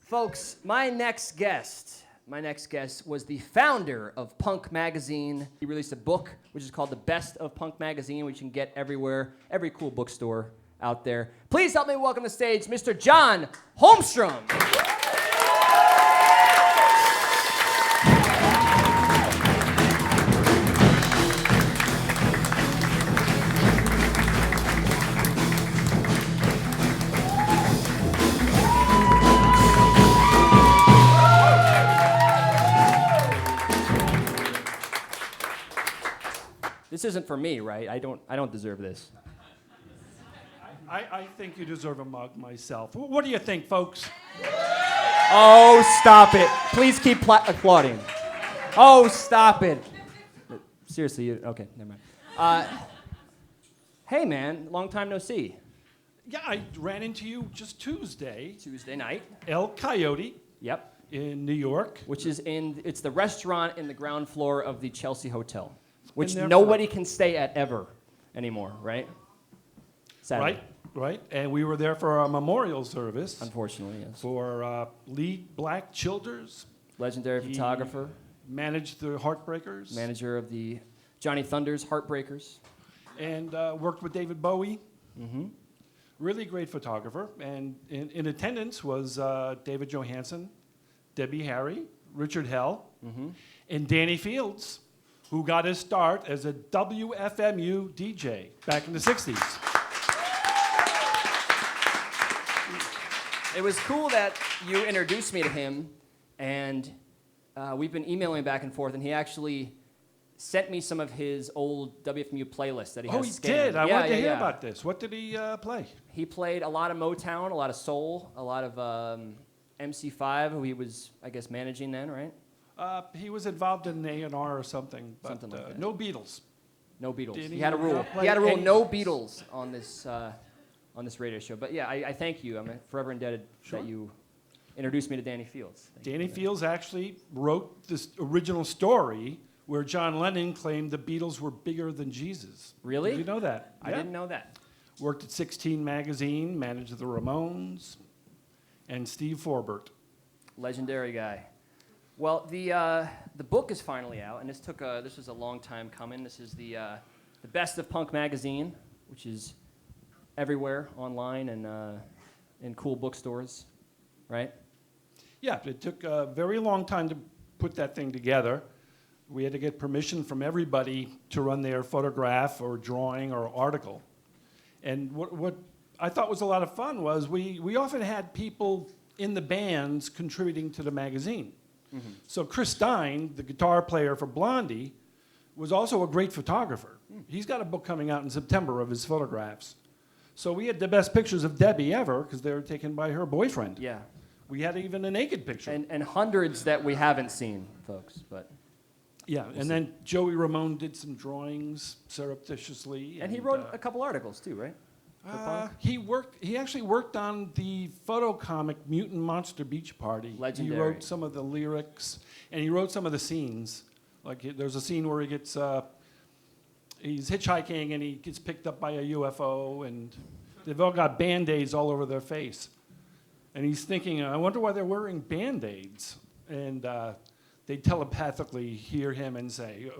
Folks, my next guest was the founder of Punk Magazine. He released a book which is called The Best of Punk Magazine, which you can get everywhere, every cool bookstore out there. Please help me welcome to the stage Mr. John Holmstrom. This isn't for me, right? I don't deserve this. I think you deserve a mug myself. What do you think, folks? Oh, stop it. Please keep applauding. Oh, stop it. Seriously, okay, never mind. Hey, man, long time no see. Yeah, I ran into you just Tuesday. Tuesday night. El Coyote. Yep. In New York. Which is it's the restaurant in the ground floor of the Chelsea Hotel, which And nobody can stay at ever anymore, right? Sadly. Right. And we were there for our memorial service. Unfortunately, yes. For Lee Black Childers. Legendary photographer. Managed the Heartbreakers. Manager of the Johnny Thunder's Heartbreakers. And worked with David Bowie. Mm-hmm. Really great photographer. And in attendance was David Johansen, Debbie Harry, Richard Hell, and Danny Fields, who got his start as a WFMU DJ back in the 60s. It was cool that you introduced me to him, and we've been emailing back and forth, and he actually sent me some of his old WFMU playlists that he has scanned. Did? I wanted to hear about this. What did he play? He played a lot of Motown, a lot of soul, a lot of MC5, who he was, I guess, managing then, right? He was involved in A&R or something, but Something like that. no Beatles. No Beatles. Did He had a rule. play He had a rule, any- no Beatles on this radio show. But yeah, I thank you. I'm forever indebted Sure. that you introduced me to Danny Fields. Thank Danny you. Fields actually wrote this original story where John Lennon claimed the Beatles were bigger than Jesus. Really? Did you know that? I didn't know that. Worked at 16 Magazine, managed the Ramones, and Steve Forbert. Legendary guy. Well, the book is finally out, and this was a long time coming. This is the Best of Punk Magazine, which is everywhere online and in cool bookstores, right? Yeah, it took a very long time to put that thing together. We had to get permission from everybody to run their photograph or drawing or article. And what I thought was a lot of fun was we often had people in the bands contributing to the magazine. Mm-hmm. So Chris Stein, the guitar player for Blondie, was also a great photographer. He's got a book coming out in September of his photographs. So we had the best pictures of Debbie ever because they were taken by her boyfriend. Yeah. We had even a naked picture. And hundreds that we haven't seen, folks, but... Yeah, We'll and see. then Joey Ramone did some drawings surreptitiously. And he wrote a couple articles, too, right? He actually worked on the photo comic Mutant Monster Beach Party. Legendary. He wrote some of the lyrics, and he wrote some of the scenes. Like there's a scene where he's hitchhiking and he gets picked up by a UFO, and they've all got Band-Aids all over their face. And he's thinking, I wonder why they're wearing Band-Aids. And they telepathically hear him and say,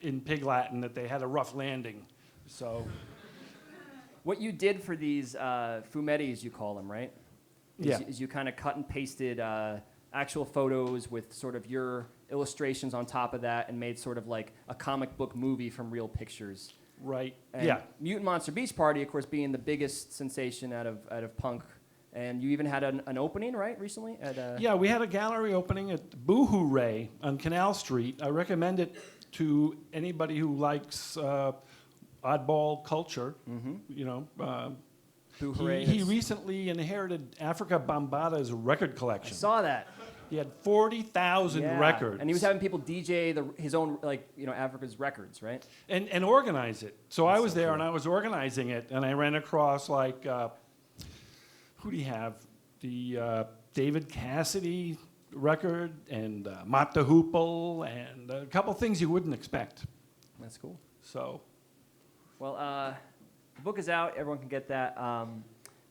in Pig Latin, that they had a rough landing. So... What you did for these fumettis, you call them, right? Yeah. Is you kind of cut and pasted actual photos with sort of your illustrations on top of that and made sort of like a comic book movie from real pictures. Right. And yeah. Mutant Monster Beach Party, of course, being the biggest sensation out of punk. And you even had an opening, right, recently? Yeah, we had a gallery opening at Boo-Hoo Ray on Canal Street. I recommend it to anybody who likes... oddball culture, you know. He recently inherited Africa Bambaata's record collection. I saw that. He had 40,000 records. And he was having people DJ his own, Africa's records, right? And organize it. So I was there and I was organizing it, and I ran across who do you have? The David Cassidy record and Mott the Hoople and a couple things you wouldn't expect. That's cool. So... Well, the book is out. Everyone can get that.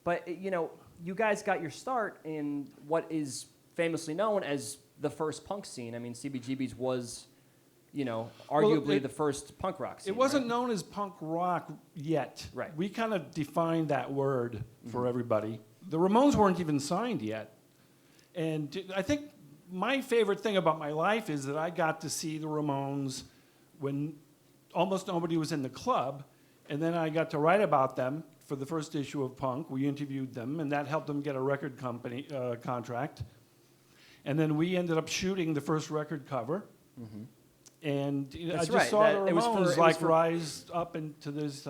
But, you guys got your start in what is famously known as the first punk scene. I mean, CBGB's was, Well, arguably the first punk rock scene. It wasn't right? known as punk rock yet. Right. We kind of defined that word for everybody. The Ramones weren't even signed yet. And I think my favorite thing about my life is that I got to see the Ramones when almost nobody was in the club. And then I got to write about them for the first issue of Punk. We interviewed them, and that helped them get a record company contract. And then we ended up shooting the first record cover. And I That's just right. saw the It was Ramones for- rise up into this,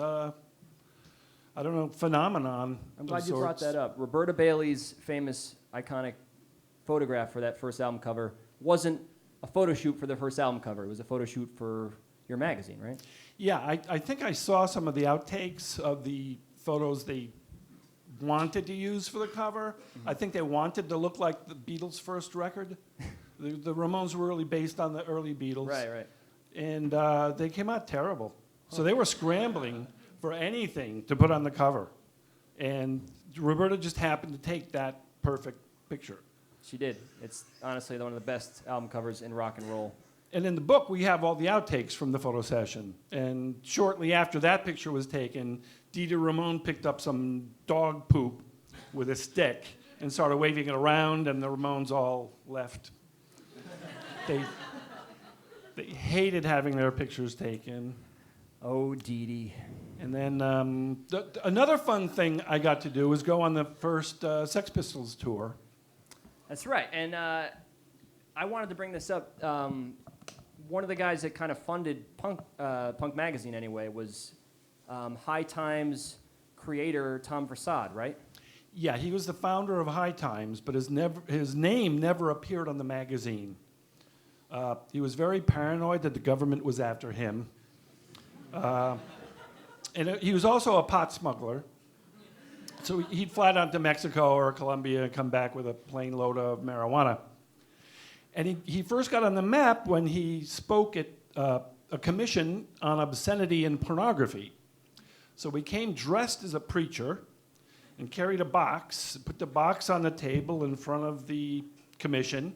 phenomenon. I'm glad you brought that up. Roberta Bailey's famous, iconic photograph for that first album cover wasn't a photo shoot for the first album cover. It was a photo shoot for your magazine, right? Yeah, I think I saw some of the outtakes of the photos they wanted to use for the cover. I think they wanted to look like the Beatles' first record. The Ramones were really based on the early Beatles. Right. And they came out terrible. So they were scrambling for anything to put on the cover. And Roberta just happened to take that perfect picture. She did. It's honestly one of the best album covers in rock and roll. And in the book, we have all the outtakes from the photo session. And shortly after that picture was taken, Dieter Ramon picked up some dog poop with a stick and started waving it around, and the Ramones all left. They hated having their pictures taken. Oh, Dee Dee. And then another fun thing I got to do was go on the first Sex Pistols tour. That's right. And I wanted to bring this up. One of the guys that kind of funded Punk Magazine anyway was High Times creator Tom Versad, right? Yeah, he was the founder of High Times, but his name never appeared on the magazine. He was very paranoid that the government was after him. And he was also a pot smuggler. So he'd fly down to Mexico or Colombia and come back with a plane load of marijuana. And he first got on the map when he spoke at a commission on obscenity and pornography. So he came dressed as a preacher and carried a box, put the box on the table in front of the commission,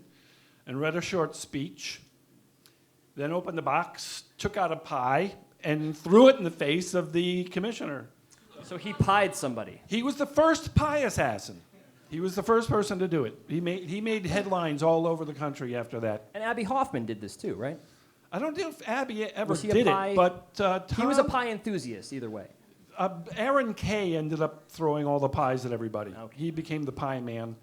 and read a short speech, then opened the box, took out a pie, and threw it in the face of the commissioner. So he pied somebody. He was the first pie assassin. He was the first person to do it. He made headlines all over the country after that. And Abby Hoffman did this too, right? I don't know if Abby ever Was he a did pie- it, but Tom, He was a pie enthusiast either way. Aaron Kay ended up throwing all the pies at everybody. Okay. He became the pie man.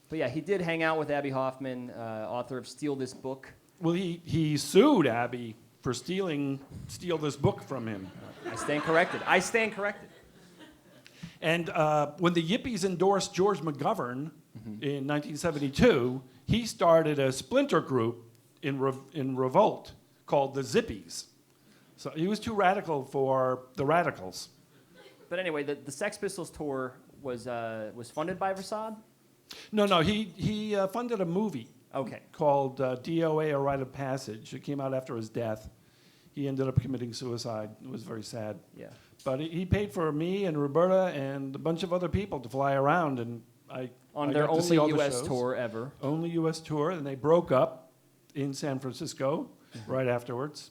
But yeah, he did hang out with Abby Hoffman, author of Steal This Book. Well, he sued Abby for steal this book from him. I stand corrected. And when the Yippies endorsed George McGovern in 1972, he started a splinter group in revolt called the Zippies. So he was too radical for the radicals. But anyway, the Sex Pistols tour was funded by Versad? No, he funded a movie Okay. called DOA, A Rite of Passage. It came out after his death. He ended up committing suicide. It was very sad. Yeah. But he paid for me and Roberta and a bunch of other people to fly around, and I Their got to see all only the U.S. shows. tour ever. Only U.S. tour, and they broke up in San Francisco right afterwards.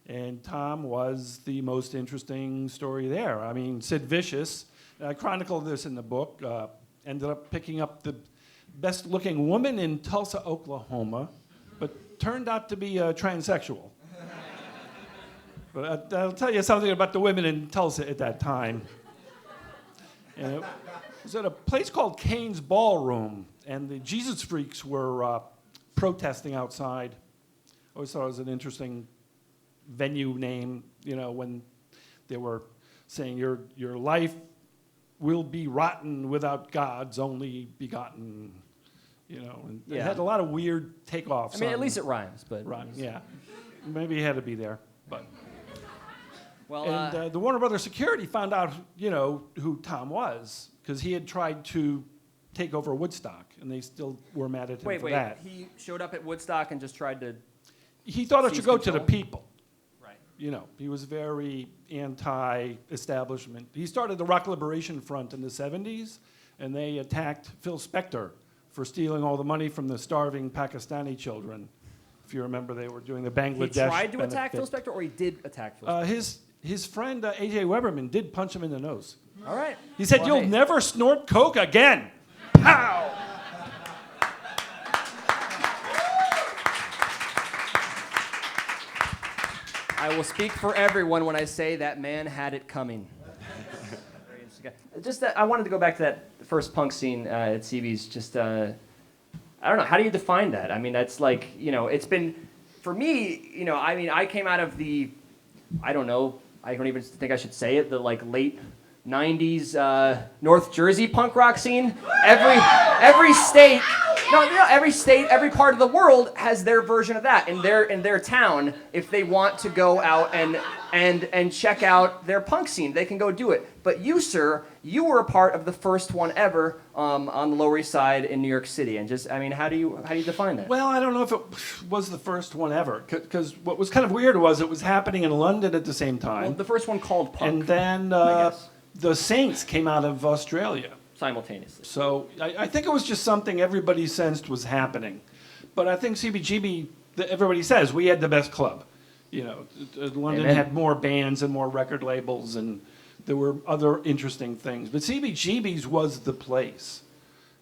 And Tom was the most interesting story there. I mean, Sid Vicious, I chronicled this in the book, ended up picking up the best-looking woman in Tulsa, Oklahoma, but turned out to be a transsexual. But I'll tell you something about the women in Tulsa at that time. And it was at a place called Kane's Ballroom, and the Jesus Freaks were protesting outside. I always thought it was an interesting venue name, when they were saying your life will be rotten without God's only begotten, and it had a lot of weird takeoffs. I mean, at least it rhymes, but... Right, yeah. Maybe he had to be there, but... Well, And the Warner Brothers security found out, who Tom was, because he had tried to take over Woodstock, and they still were mad at him for that. He showed up at Woodstock and just tried to... He thought it seize should go to the control? people. Right. He was very anti-establishment. He started the Rock Liberation Front in the 70s, and they attacked Phil Spector for stealing all the money from the starving Pakistani children. If you remember, they were doing the He Bangladesh tried to attack benefit. Phil Spector, or he did attack Phil Spector? His friend A.J. Weberman did punch him in the nose. All right. He said, Well, "You'll hey. never snort coke again." Pow! I will speak for everyone when I say that man had it coming. Just I wanted to go back to that first punk scene at CB's. Just I don't know. How do you define that? I mean, that's like, it's been, for me, I mean, I came out of the, I don't know, I don't even think I should say it, the like late 90s North Jersey punk rock scene. Every state, every state, every part of the world has their version of that in their town. If they want to go out and check out their punk scene, they can go do it. But you, sir, you were a part of the first one ever on the Lower East Side in New York City. And just, I mean, how do you define that? Well, I don't know if it was the first one ever, because what was kind of weird was it was happening in London at the same time. Well, the first one called punk. And then I guess. the Saints came out of Australia. Simultaneously. So I think it was just something everybody sensed was happening. But I think CBGB, everybody says, we had the best club. London Amen. had more bands and more record labels, and there were other interesting things. But CBGB's was the place.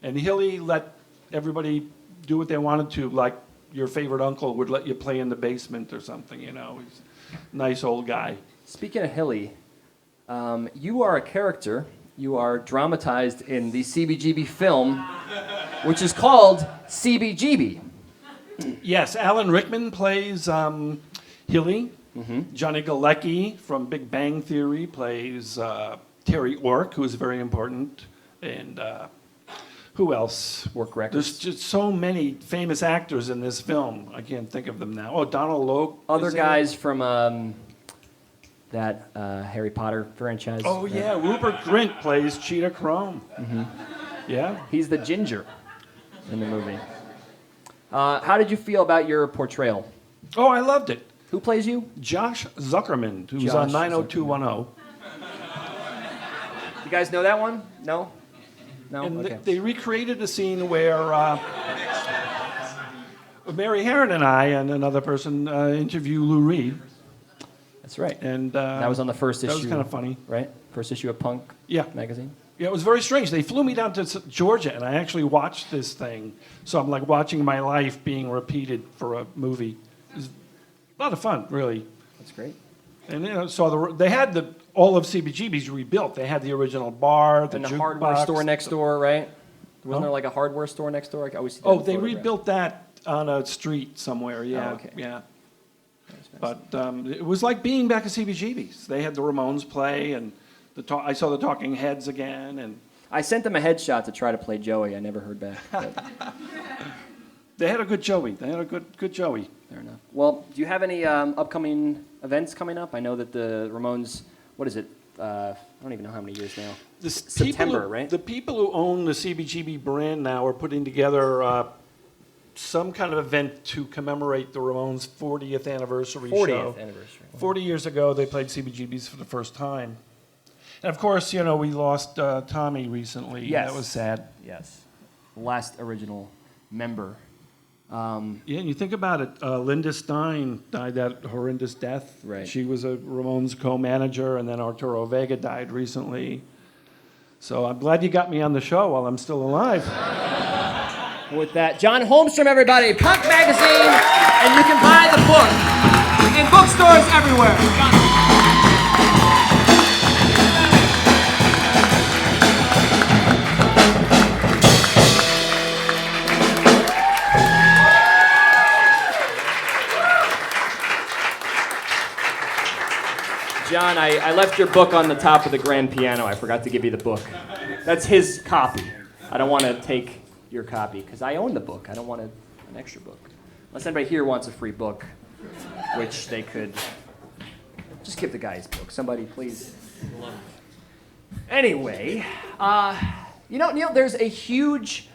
And Hilly let everybody do what they wanted to, like your favorite uncle would let you play in the basement or something, He's a nice old guy. Speaking of Hilly, you are a character. You are dramatized in the CBGB film, which is called CBGB. Yes, Alan Rickman plays Hilly. Mm-hmm. Johnny Galecki from Big Bang Theory plays Terry Ork, who's very important. And who else? Work records. There's just so many famous actors in this film. I can't think of them now. Oh, Donald Logue. Other is in it. guys from that Harry Potter franchise. Oh, yeah. Rupert Grint plays Cheetah Chrome. Mm-hmm. Yeah. He's the ginger in the movie. How did you feel about your portrayal? Oh, I loved it. Who plays you? Josh Zuckerman, who's Josh on 90210. You guys know that one? No? No? And Okay. they recreated a scene where Mary Herron and I and another person interview Lou Reed. That's right. And That was on the first issue. That was kind of funny. Right? First issue of Punk Yeah. magazine. Yeah, it was very strange. They flew me down to Georgia, and I actually watched this thing. So I'm like watching my life being repeated for a movie. It was a lot of fun, really. That's great. And so they had all of CBGB's rebuilt. They had the original bar, the And the jukebox. hardware store next door, right? Wasn't Huh? there like a hardware store next door? I always see that Oh, in they photographs. rebuilt that on a street somewhere. Yeah, Oh, okay. yeah. That's nice. But it was like being back at CBGB's. They had the Ramones play, and I saw the Talking Heads again, and I sent them a headshot to try to play Joey. I never heard back. But they had a good Joey. They had a good Joey. fair enough. Well, do you have any upcoming events coming up? I know that the Ramones, what is it? I don't even know how many years now. September, right? The people who own the CBGB brand now are putting together some kind of event to commemorate the Ramones' 40th anniversary 40th show. anniversary. 40 years ago, they played CBGB's for the first time. And of course, we lost Tommy recently. Yes. That was sad. Yes. Last original member. Yeah, and you think about it, Linda Stein died that horrendous death. Right. She was a Ramones co-manager, and then Arturo Vega died recently. So I'm glad you got me on the show while I'm still alive. With that, John Holmstrom, everybody, Punk Magazine, and you can buy the book in bookstores everywhere. John, I left your book on the top of the grand piano. I forgot to give you the book. That's his copy. I don't want to take your copy because I own the book. I don't want an extra book. Unless anybody here wants a free book, which they could just give the guy his book. Somebody, please. Anyway, Neil, there's a huge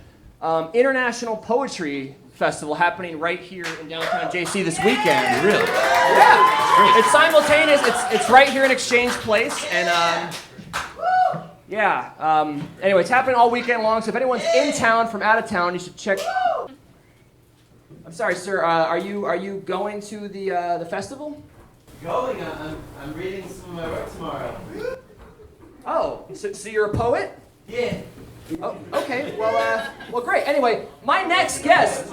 international poetry festival happening right here in downtown JC this weekend. Really? Yeah. It's simultaneous. It's right here in Exchange Place, and Yeah. Anyway, it's happening all weekend long, so if anyone's in town from out of town, you should check. I'm sorry, sir. Are you going to the festival? Going. I'm reading some of my work tomorrow. Oh, so you're a poet? Yeah. Oh, okay. Well, great. Anyway, my next guest.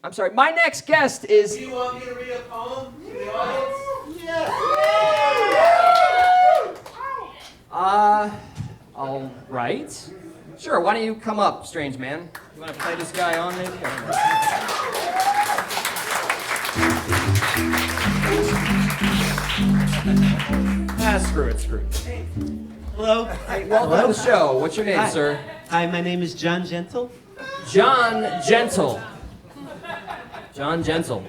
I'm sorry. My next guest is. Do you want me to read a poem to the audience? Yeah. All right. Sure. Why don't you come up, strange man? You want to play this guy on, maybe? Screw it. Hello. Hey, welcome to the show. What's your name, Hi. sir? Hi, my name is John Gentle. John Gentle. John Gentle.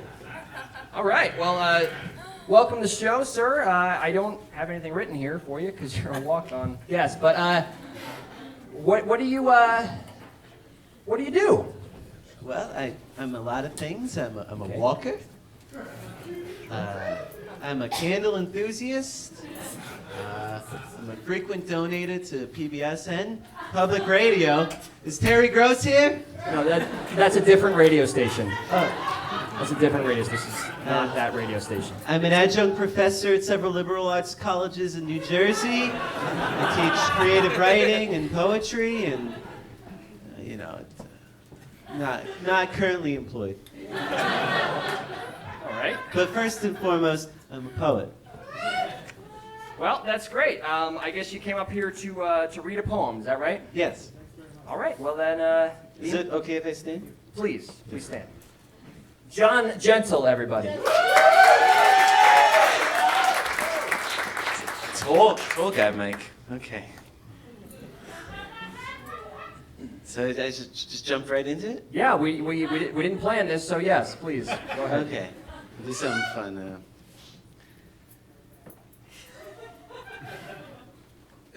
All right. Well, welcome to the show, sir. I don't have anything written here for you because you're a walk-on guest. But what do you do? Well, I'm a lot of things. I'm a Okay. walker. I'm a candle enthusiast. I'm a frequent donator to PBS and public radio. Is Terry Gross here? No, that's a different radio station. Oh. That's a different radio station. This is not that radio station. I'm an adjunct professor at several liberal arts colleges in New Jersey. I teach creative writing and poetry, and not currently employed. All right. But first and foremost, I'm a poet. Well, that's great. I guess you came up here to read a poem. Is that right? Yes. All right. Well then, Is it okay if I stand? please stand. John Gentle, everybody. Tall guy, Mike. Okay. So I just jump right into it? Yeah, we didn't plan this, so yes, please go ahead. Okay. We'll do something fun.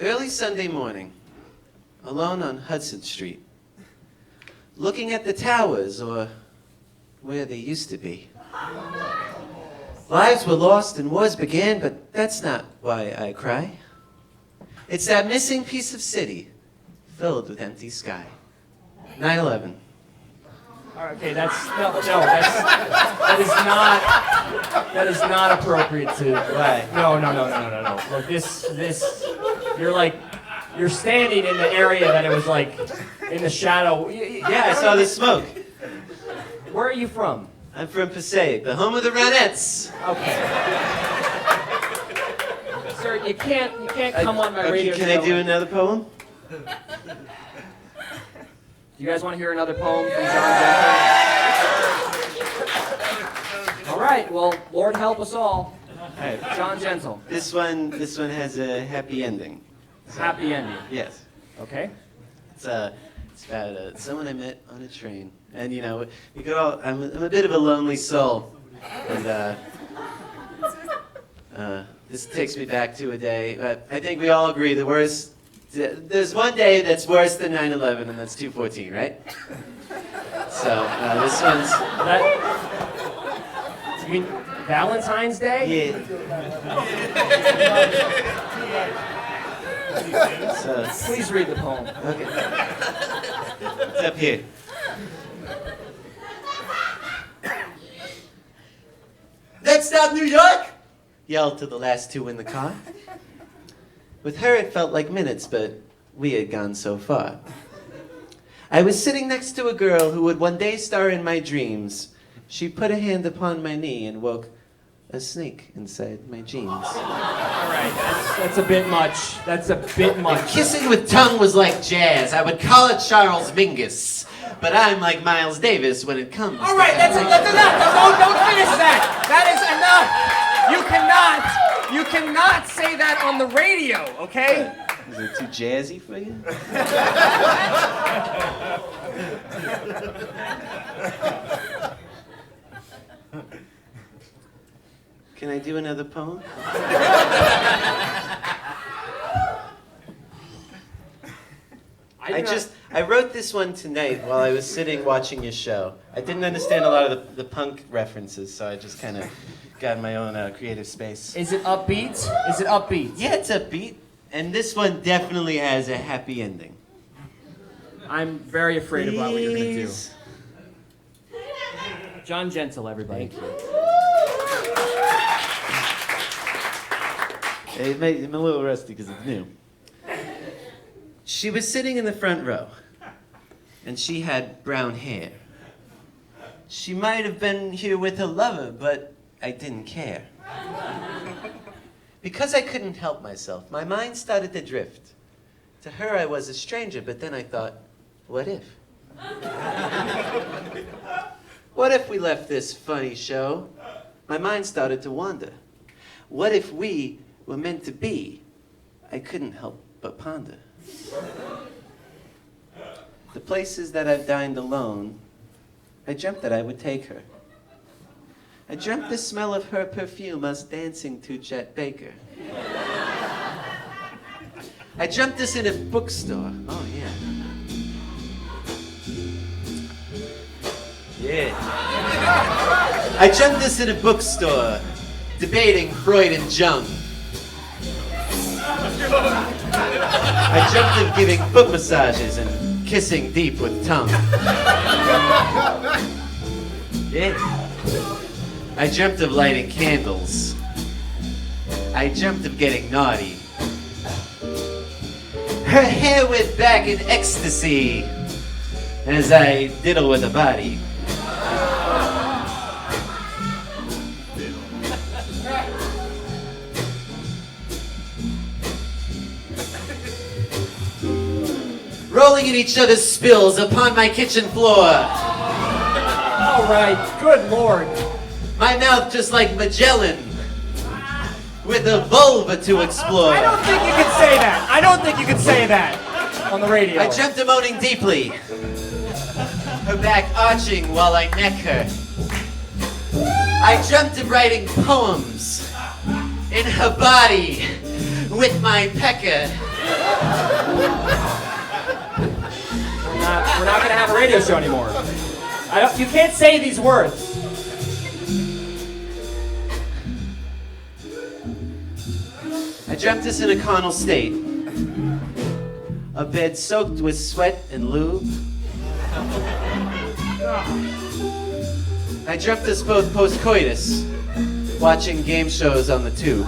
Early Sunday morning, alone on Hudson Street, looking at the towers, or where they used to be. Lives were lost and wars began, but that's not why I cry. It's that missing piece of city, filled with empty sky. 9/11. All right, okay, that is not appropriate to. Right. No. Look, this, you're standing in the area that it was like in the shadow. Yeah, I saw the smoke. Where are you from? I'm from Passaic, the home of the Ronettes. Okay. Sir, you can't come on my radio Can show. I do another poem? Do you guys want to hear another poem from John Gentle? All right. Well, Lord help us all. Alright. John Gentle. This one has a happy ending. Happy ending. Yes. Okay. It's about someone I met on a train, and we could all. I'm a bit of a lonely soul, and this takes me back to a day. But I think we all agree the worst. There's one day that's worse than 9/11, and that's 2/14, right? So this one's. That. You mean Valentine's Day? Yeah. So, Please read the poem. okay. It's up here. Next stop, New York! Yelled to the last two in the car. With her, it felt like minutes, but we had gone so far. I was sitting next to a girl who would one day star in my dreams. She put a hand upon my knee and woke a snake inside my jeans. All right, that's a bit much. That's a bit much. And kissing with tongue was like jazz. I would call it Charles Mingus. But I'm like Miles Davis when it comes All right, that's enough. Don't finish that. That is enough. You cannot say that on the radio, okay? Is it too jazzy for you? Can I do another poem? I wrote this one tonight while I was sitting watching your show. I didn't understand a lot of the punk references, so I just kind of got in my own creative space. Is it upbeat? Yeah, it's upbeat. And this one definitely has a happy ending. I'm very afraid about what you're going to do. Please. John Gentle, everybody. Thank you. I'm a little rusty because it's new. She was sitting in the front row, and she had brown hair. She might have been here with her lover, but I didn't care. Because I couldn't help myself, my mind started to drift. To her, I was a stranger, but then I thought, what if? What if we left this funny show? My mind started to wander. What if we were meant to be? I couldn't help but ponder. The places that I've dined alone, I dreamt that I would take her. I dreamt the smell of her perfume, us dancing to Chet Baker. I dreamt this in a bookstore. Oh, yeah. Yeah. I dreamt this in a bookstore, debating Freud and Jung. I dreamt of giving foot massages and kissing deep with tongue. Yeah. I dreamt of lighting candles. I dreamt of getting naughty. Her hair went back in ecstasy as I diddle with her body. Rolling in each other's spills upon my kitchen floor. All right, good Lord. My mouth just like Magellan, with a vulva to explore. I don't think you can say that. I don't think you can say that on the radio. I dreamt of moaning deeply, her back arching while I neck her. I dreamt of writing poems in her body with my pecker. We're not going to have a radio show anymore. You can't say these words. I dreamt this in a carnal state. A bed soaked with sweat and lube. I dreamt us both post-coitus, watching game shows on the tube.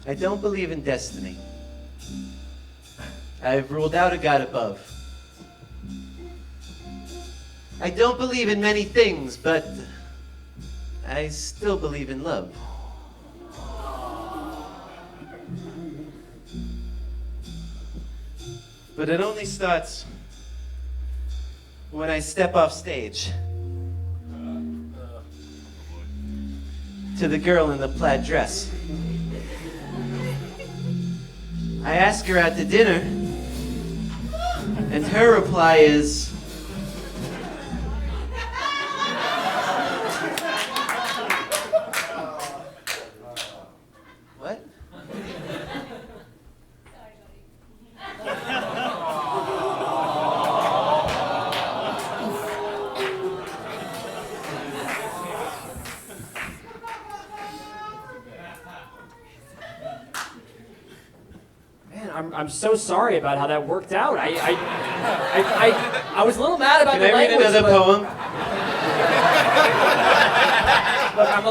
I don't believe in destiny. I've ruled out a God above. I don't believe in many things, but I still believe in love. But it only starts when I step off stage to the girl in the plaid dress. I ask her out to dinner, and her reply is, what? I'm so sorry about how that worked out. I was a little mad about Can the I read language. another but- poem?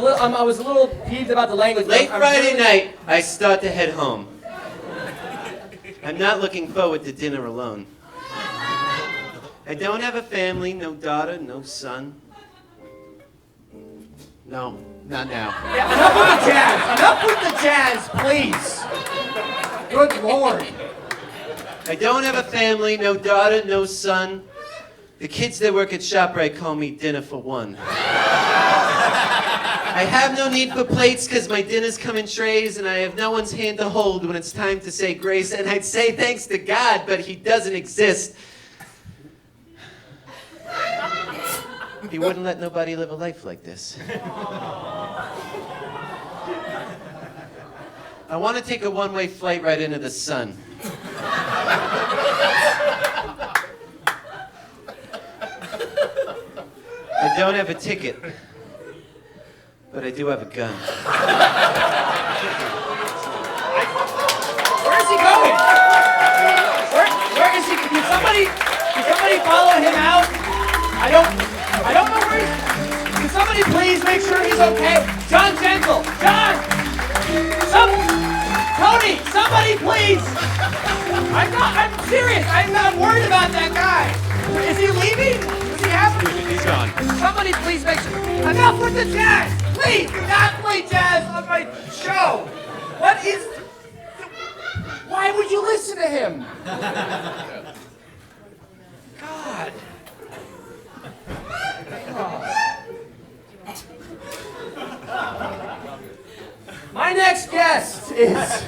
Look, I was a little peeved about the language. but Late I'm Friday really- night, I start to head home. I'm not looking forward to dinner alone. I don't have a family, no daughter, no son. No, not now. Yeah, enough with the jazz. Enough with the jazz, please. Good Lord. I don't have a family, no daughter, no son. The kids that work at ShopRite call me dinner for one. I have no need for plates because my dinners come in trays and I have no one's hand to hold when it's time to say grace. And I'd say thanks to God, but he doesn't exist. He wouldn't let nobody live a life like this. I want to take a one-way flight right into the sun. I don't have a ticket, but I do have a gun. Where is he going? Where is he? Can somebody follow him out? I don't know where he's. Can somebody please make sure he's okay? John Gentle! John! Tony! Somebody please! I'm serious. I'm worried about that guy. Is he leaving? Does he have to? He's gone. Somebody please make sure. Enough with the jazz! Please do not play jazz on my show! What is... Why would you listen to him? God. My next guest is